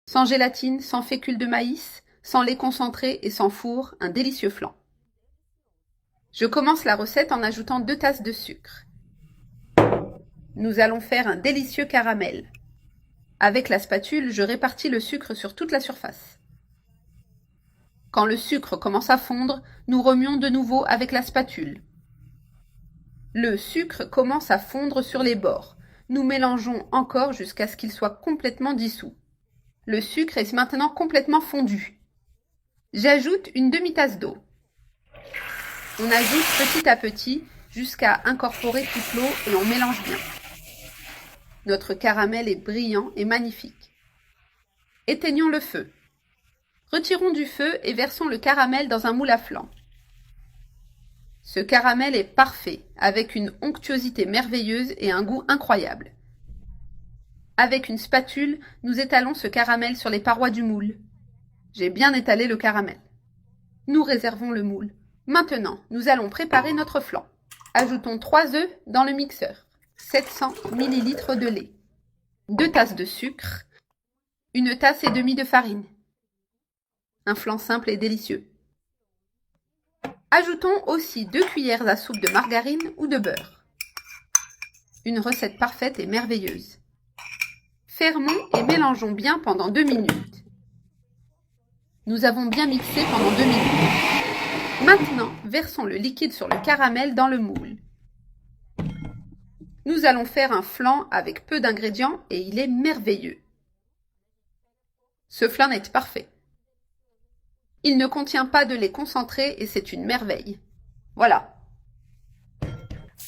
Sans gélatine, sans fécule de maïs, sans lait concentré et sans four, un délicieux flan. Je commence la recette en ajoutant 2 tasses de sucre. Nous allons faire un délicieux caramel. Avec la spatule, je répartis le sucre sur toute la surface. Quand le sucre commence à fondre, nous remuons de nouveau avec la spatule. Le sucre commence à fondre sur les bords. Nous mélangeons encore jusqu'à ce qu'il soit complètement dissous. Le sucre est maintenant complètement fondu. J'ajoute une demi-tasse d'eau. On ajoute petit à petit jusqu'à incorporer toute l'eau et on mélange bien. Notre caramel est brillant et magnifique. Éteignons le feu. Retirons du feu et versons le caramel dans un moule à flan. Ce caramel est parfait, avec une onctuosité merveilleuse et un goût incroyable. Avec une spatule, nous étalons ce caramel sur les parois du moule. J'ai bien étalé le caramel. Nous réservons le moule. Maintenant, nous allons préparer notre flan. Ajoutons 3 œufs dans le mixeur, 700 ml de lait, 2 tasses de sucre, 1 tasse et demie de farine. Un flan simple et délicieux. Ajoutons aussi 2 cuillères à soupe de margarine ou de beurre. Une recette parfaite et merveilleuse. Fermons et mélangeons bien pendant 2 minutes. Nous avons bien mixé pendant 2 minutes. Maintenant, versons le liquide sur le caramel dans le moule. Nous allons faire un flan avec peu d'ingrédients et il est merveilleux. Ce flan est parfait. Il ne contient pas de lait concentré et c'est une merveille. Voilà.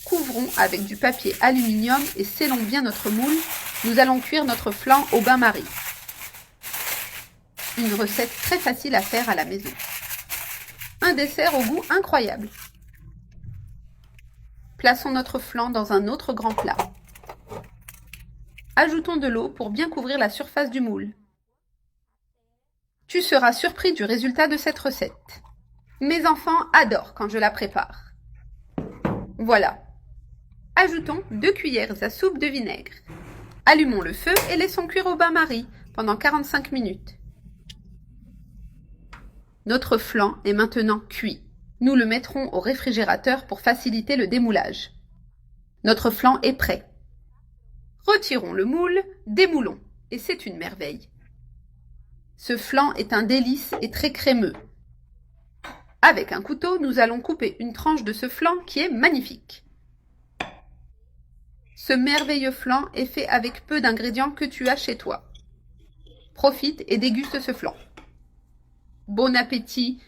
Couvrons avec du papier aluminium et scellons bien notre moule. Nous allons cuire notre flan au bain-marie. Une recette très facile à faire à la maison. Un dessert au goût incroyable. Plaçons notre flan dans un autre grand plat. Ajoutons de l'eau pour bien couvrir la surface du moule. Tu seras surpris du résultat de cette recette. Mes enfants adorent quand je la prépare. Voilà. Ajoutons 2 cuillères à soupe de vinaigre. Allumons le feu et laissons cuire au bain-marie pendant 45 minutes. Notre flan est maintenant cuit. Nous le mettrons au réfrigérateur pour faciliter le démoulage. Notre flan est prêt. Retirons le moule, démoulons, et c'est une merveille. Ce flan est un délice et très crémeux. Avec un couteau, nous allons couper une tranche de ce flan qui est magnifique. Ce merveilleux flan est fait avec peu d'ingrédients que tu as chez toi. Profite et déguste ce flan. Bon appétit